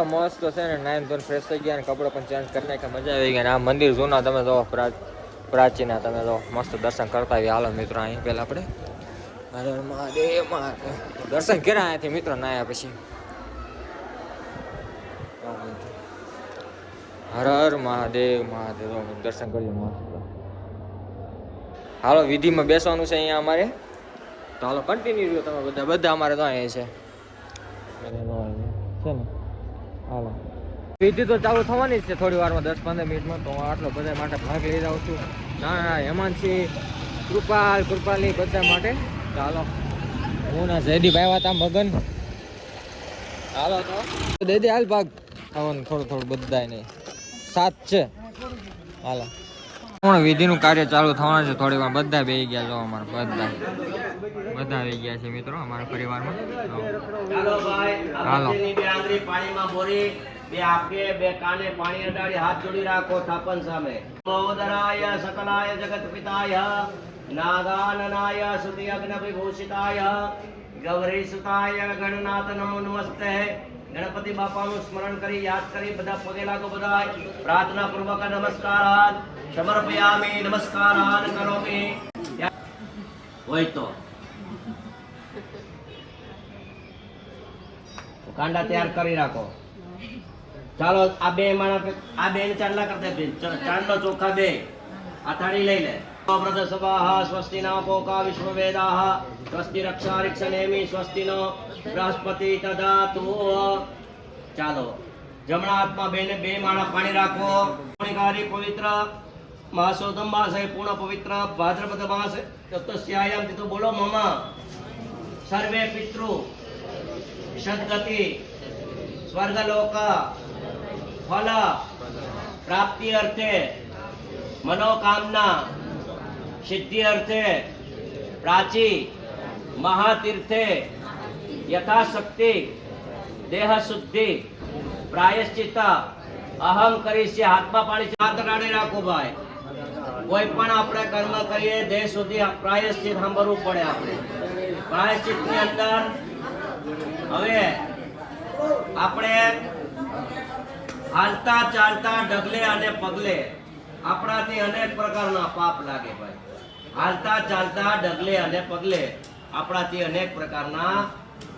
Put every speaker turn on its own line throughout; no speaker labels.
મસ્ત છે ને, નાઈન ધોન ફ્રેશ થઈ ગયા ને કપડો પણ ચેન્જ કરી નાખ્યા, મજા આવી ગઈ. આ મંદિર જૂના તમે જો પ્રાચીન તમે જો મસ્ત દર્શન કરતા આવીએ. હાલો મિત્રો, અહીં પહેલા આપણે હર હર મહાદેવ દર્શન કર્યા અહીંયાથી મિત્રો નાયા પછી. હર હર મહાદેવ મહાદેવ દર્શન કરીએ મસ્ત. હાલો વિધિમાં બેસવાનું છે અહીંયા અમારે, તો હાલો કન્ટિન્યુ રહ્યો તમે બધા અમારે તો અહીંયા છે ને. હાલો વિધિ તો ચાલુ થવાની જ છે થોડી વારમાં, 10-15 મિનિટમાં. તો હું આટલો બધા માટે ભાગ લઈ જાઉં છું. ના હેમાંશી કૃપાલી બધા માટે. ચાલો હું ના જયદીપ આવ્યા હતા મગન. હાલો તો દે હાલ ભાગ થવાનું થોડું બધા નહીં સાત છે. હાલો વિધિનું કાર્ય ચાલુ થવાનું છે થોડી વાર. બધા બેસી ગયા જો અમારા બધા આવી ગયા છે મિત્રો અમારા પરિવારમાં. હાલો
પાણીમાં બોરી બે આપકે બે કાને પાણી અડાડી હાથ જોડી રાખો થાપન સામે. મહોદરાય સકલાય જગત પિતાય નાગાનનાય સુતિ અગ્ન વિભૂષિતાય ગૌરી સુતાય ગણનાથ નમો નમસ્તે. ગણપતિ બાપાનું સ્મરણ કરી યાદ કરી બધા પગે લાગો. બધા પ્રાર્થના પૂર્વક નમસ્કાર સમર્પયામિ નમસ્કારાન કરોમિ. હોય તો કાંડા તૈયાર કરી રાખો. ચાલો આ બે ચાંદલા કરતા ચાંદલો ચોખા બે આથાડી લઈ લે. વ્રત સભા સ્વસ્તિ ના પોકા વિશ્વવેદાહ સ્વસ્તિ રક્ષા રિક્ષનેમી સ્વસ્તિ નો બૃહસ્પતિ તદાતુ. ચાલો જમણા હાથમાં બે માળા પાણી રાખો. પવિત્ર માસોદમ માસ પૂર્ણ પવિત્ર ભાદ્રપદ માસ ચતુષ્યાયામ તિથિ. બોલો મમા સર્વે પિતૃ સદગતિ સ્વર્ગલોક ફલ પ્રાપ્તિ અર્થે મનોકામના સિદ્ધિ અર્થે પ્રાચી મહાતીર્થે યથાશક્તિ દેહ શુદ્ધિ પ્રાયશ્ચિત અહમ કરીશ. હાથમાં પાણી હાથ રાડે રાખો ભાઈ. કોઈ પણ આપણે કર્મ કરીએ દેહ સુધી પ્રાયશ્ચિત સાંભળવું પડે. આપણે પ્રાયશ્ચિત ની અંદર હવે આપણે હાલતા ચાલતા ડગલે અને પગલે આપણાથી અનેક પ્રકારના પાપ લાગે ભાઈ. હાલતા ચાલતા ડગલે અને પગલે આપણાથી અનેક પ્રકારના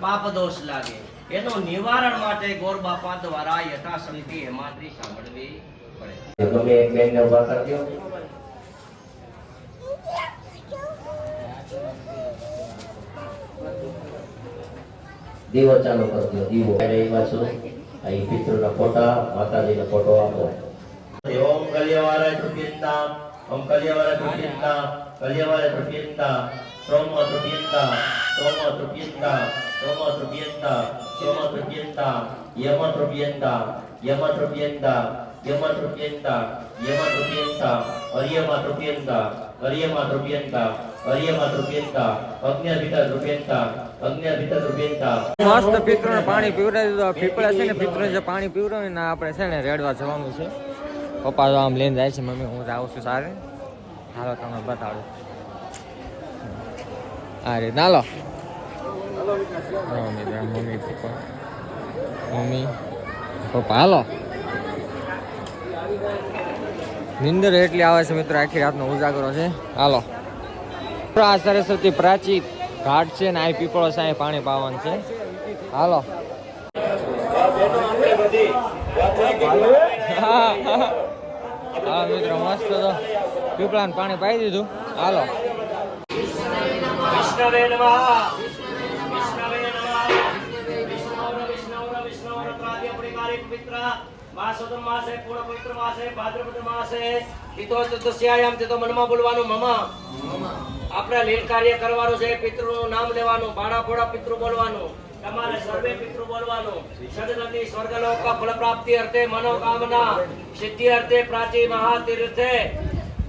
પાપ દોષ લાગે. એનું નિવારણ માટે ગોર બાપા દ્વારા યથાશક્તિ હેમાંત્રી સાંભળવી પડે. તમે એક બેનને ઉભા કરજો. દીવો ચાલુ કરજો. દીવો એમાં છું અહીં પિતૃના ફોટા માતાજીનો ફોટો આપો. ઓમ કલ્યવારાય તૃતીયંતા ઓમ કલ્યવારાય તૃતીયંતા કલ્યવારાય તૃતીયંતા સોમ તૃતીયંતા સોમ તૃતીયંતા સોમ તૃતીયંતા સોમ તૃતીયંતા યમ તૃતીયંતા યમ તૃતીયંતા યમ તૃતીયંતા યમ તૃતીયંતા અર્યમા તૃતીયંતા અર્યમા તૃતીયંતા અર્યમા તૃતીયંતા અગ્ન્યભીતા તૃતીયંતા અગ્ન્યભીતા તૃતીયંતા.
મસ્ત પિતૃને પાણી પીવડાવી દીધું. પીપળા છે ને પિતૃને જે પાણી પીવડાવી ને આપણે છે ને રેડવા જવાનું છે. પપ્પા તો આમ લઈને જાય છે, મમ્મી હું જાઉં છું સારે. હાલો તમને બતાડું આ રીત. હાલો મમ્મી પપ્પા હાલો. નિંદર એટલી આવે છે મિત્રો, આખી રાતનો ઉજાગરો છે. હાલો આ સરસ્વતી પ્રાચી ઘાટ છે ને આ પીપળો છે, અહીં પાણી પાવાનું છે. હાલો હા મિત્રો મસ્ત તો પીપળાને પાણી પાઈ દીધું. હાલો
વિષ્ણવે નમઃ વિષ્ણવે નમઃ વિષ્ણુર ત્રાદ્ય પરિકારે પવિત્ર માસોદમ માસે પૂર્ણ પવિત્ર માસે ભાદ્રપદ માસે તિથો ચતુષ્યાયામ તિથો મનમાં બોલવાનું મમા. આપણે લીલ કાર્ય કરવાનું છે. પિતૃનું નામ લેવાનું. બાળા ફોડા પિતૃ બોલવાનું. તમારે સર્વે પિતૃ બોલવાનું. સદગતિ સ્વર્ગલોક ફળ પ્રાપ્તિ અર્થે મનોકામના સિદ્ધિ અર્થે પ્રાચી મહાતીર્થે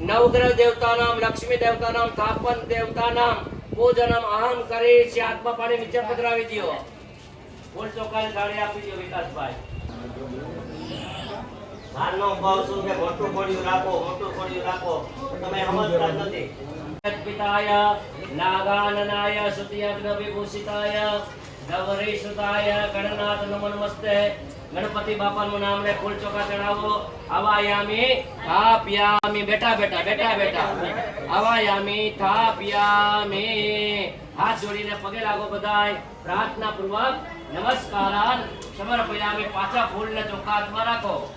નવગ્રહ દેવતા નામ લક્ષ્મી દેવતા નામ થાપન દેવતા નામ પૂજનમ અહમ કરી છે. આત્મા પાણી નીચે પધરાવી દો. ફૂલ ચોખાની થાળી આપી દો વિકાસભાઈ. હાલનો ભાવ શું છે? મોટું ખોડિયું રાખો, મોટું ખોડિયું રાખો. તમે સમજતા નથી. પિતાય નાગાનનાય સુતિ અગ્ન વિભૂષિતાય ગૌરી સુતાય ગણનાથ નમો નમસ્તે. ગણપતિ બાપાનું નામ લે, ફૂલ ચોખા ચડાવો. આવાયામી થાપ્યામી. બેટા બેટા બેટા બેટા આવાયામી થાપ્યામી. હાથ જોડીને પગે લાગો બધાય. પ્રાર્થના પૂર્વક નમસ્કારાન સમર્પયામી. પાછા ફૂલને ચોખા હાથમાં રાખો.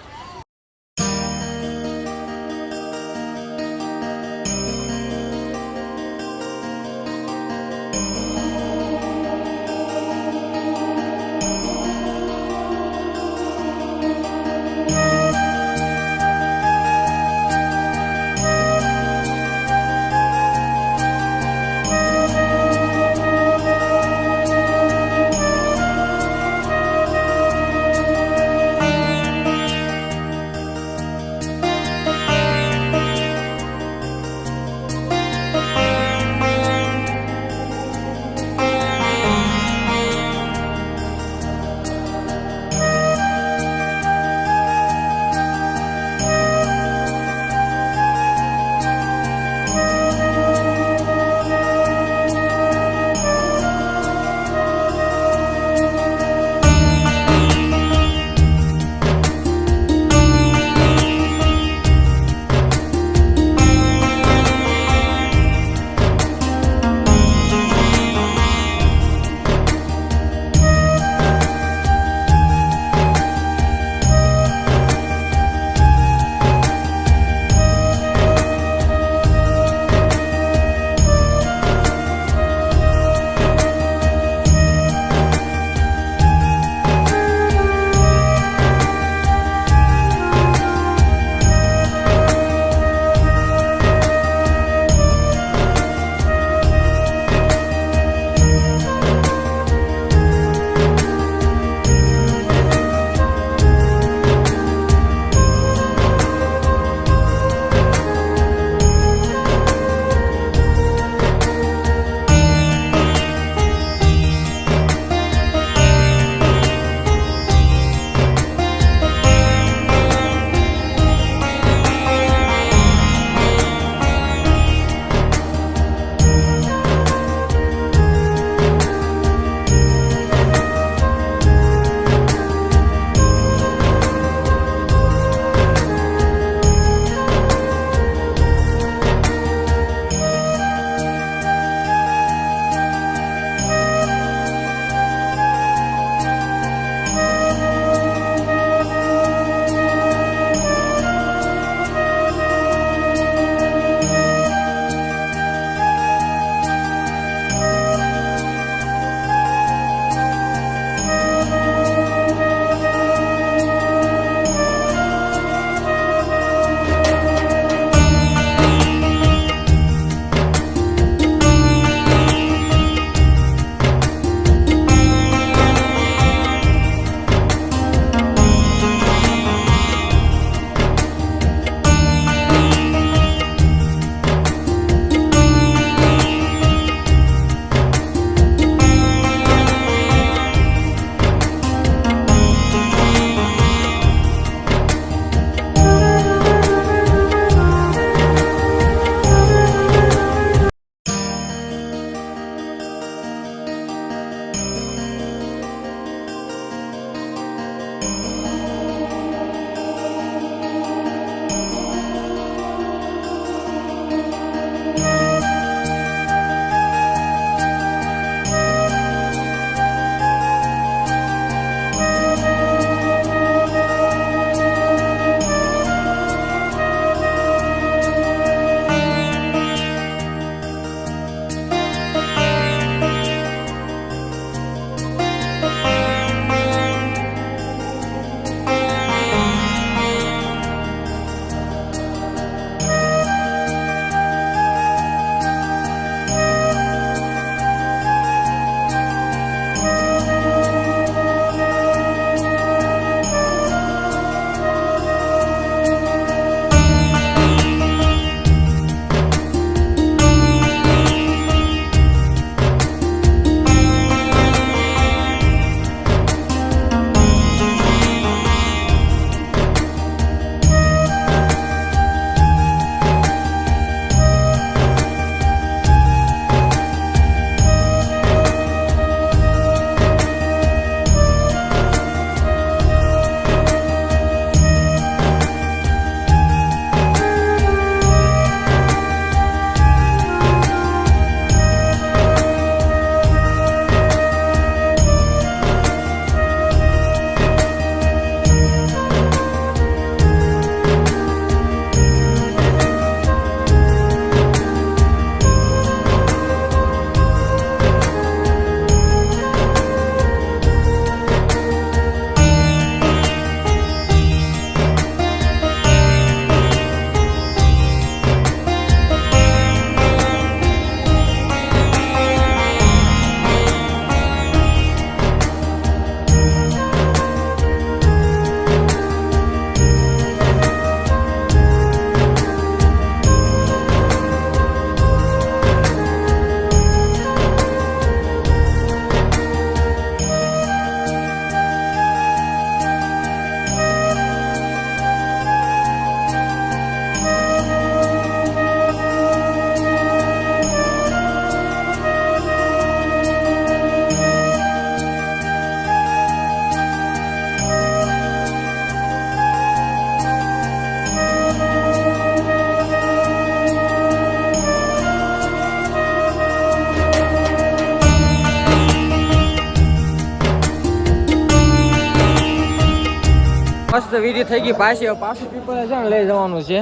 મસ્ત વિધિ થઈ ગઈ પાછી. હવે પાછું પીપળે છે ને લઈ જવાનું છે.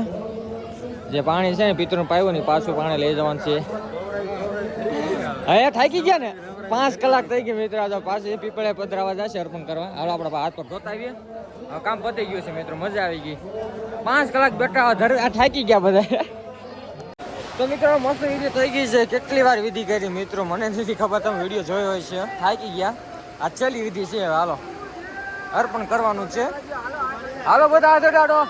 જે પાણી છે ને પિતૃનું પાયું ને પાછું પાણી લઈ જવાનું છે. હવે થાકી ગયા ને 5 કલાક થઈ ગઈ મિત્રો. આ પાછી પીપળે પધરાવા જશે અર્પણ કરવા. હાલો આપણે હાથ પર ધોતા આવીએ. હવે કામ પતી ગયું છે મિત્રો. મજા આવી ગઈ. 5 કલાક બેઠા આ થાકી ગયા બધા. તો મિત્રો મસ્ત વિધિ થઈ ગઈ છે. કેટલી વાર વિધિ કરી મિત્રો મને નથી ખબર. તમે વિડીયો જોયો હોય છે. થાકી ગયા. આ છેલ્લી વિધિ છે. હાલો અર્પણ કરવાનું છે. હાલો બધા હાથ અડાડો.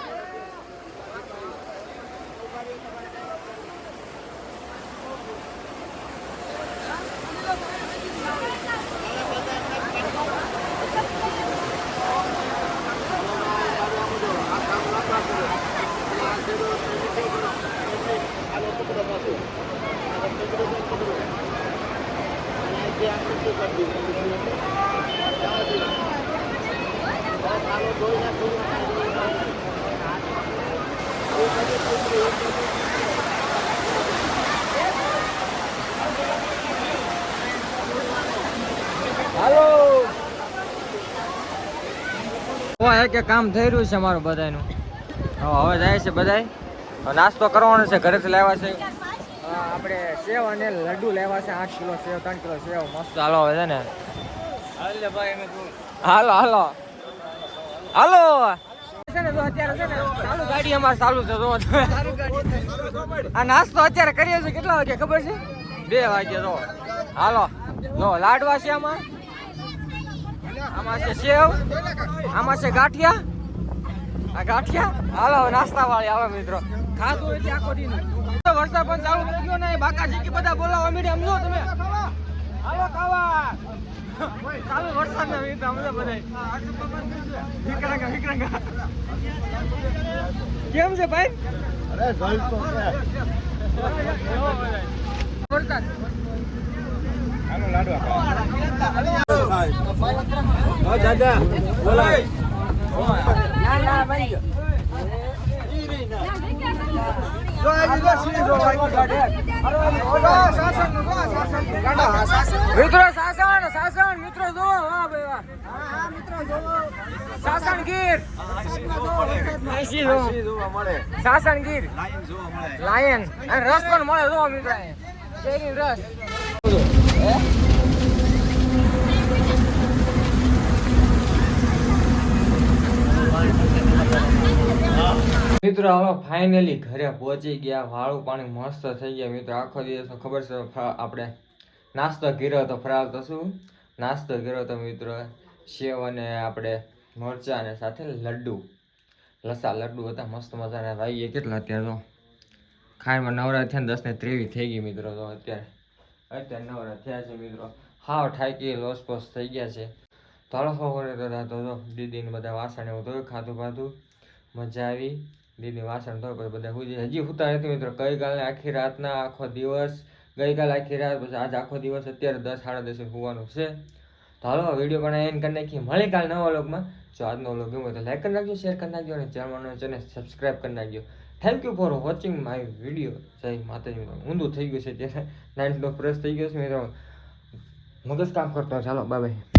હાલો એક કામ થઈ રહ્યું છે અમારું બધાનું. હવે જાય છે બધાય. નાસ્તો કરવાનો છે. ઘરેથી લાવ્યા છે આપણે સેવ અને લડ્ડુ લેવા છે. 8 કિલો સેવ 3 કિલો સેવ મસ્ત. હાલો હવે છે ને હાલો હાલો હાલો છે ને. તો અત્યારે છે ને ચાલુ ગાડી અમારે ચાલુ છે. આ નાસ્તો અત્યારે કરીએ છીએ. કેટલા વાગે ખબર છે? 2 વાગે. જો હાલો જો લાડવા છે આમાં છે સેવ, આમાં છે ગાંઠિયા. આ ગાંઠિયા હાલો નાસ્તા વાળી આવે મિત્રો. ખાધું એટલે આખો દી વરસાદ પણ ચાલુ થઈ ગયો ને. બાકા શીખી બધા બોલાવવા મીડિયા સમજો તમે. હાલો ખાવા ચાલુ વરસાદ ના મિત્રો સમજો બધા. વિકરાંગા કેમ છે ભાઈ? અરે જલસો છે વરસાદ. હાલો લાડવા ખાવા. દાદા બોલાય ના ના બની ગયો. મિત્રો સાસણ મિત્રો જો વાહ ભાઈ વાહ. સાસણ ગીર સાસણ ગીર લાયન અને રસ પણ મળે જો મિત્રો. રસ મિત્રો હવે ફાઇનલી ઘરે પહોંચી ગયા. વાળું પાણી મસ્ત થઈ ગયા મિત્રો. આખો દિવસ ખબર છે આપણે નાસ્તો કર્યો હતો. ફરાળ તો શું નાસ્તો કર્યો હતો મિત્રો. સેવ અને આપણે મરચાં અને સાથે લડ્ડુ લસા લડ્ડુ હતા મસ્ત મજાના. ભાઈએ કેટલા અત્યારે તો ખાઈમાં નવરા થયા ને 10:23 થઈ ગઈ મિત્રો. તો અત્યારે નવરા થયા છે મિત્રો. હાવ ઠાકી લોસપોસ થઈ ગયા છે. તો હાલો ખબર તો જો દીદીને બધા વાસણ એવું ધોયું. ખાધું બાધું મજા આવી. દીદી વાસણ ધોય પછી બધા હુઈ હજી હુતા નથી મિત્રો. ગઈકાલે આખી રાતના આખો દિવસ ગઈકાલે આખી રાત પછી આજ આખો દિવસ અત્યારે 10 સાડા 10 હોવાનું છે. તો હાલો વિડીયો પણ એન્ડ કરી નાખીએ. મળી કાલ નવા વ્લોગમાં. જો આજનો વ્લોગ ગમ્યો તો લાઈક કરી નાખજો, શેર કરી નાખજો અને ચેનલ સબસ્ક્રાઈબ કરી નાખજો. Thank you for watching my video. જય માતાજી મિત્રો. ઊંધું થઈ ગયું છે ત્યારે 9 ફ્રેશ થઈ ગયો છે મિત્રો. મગજ કામ કરતો. ચાલો બાય બાય.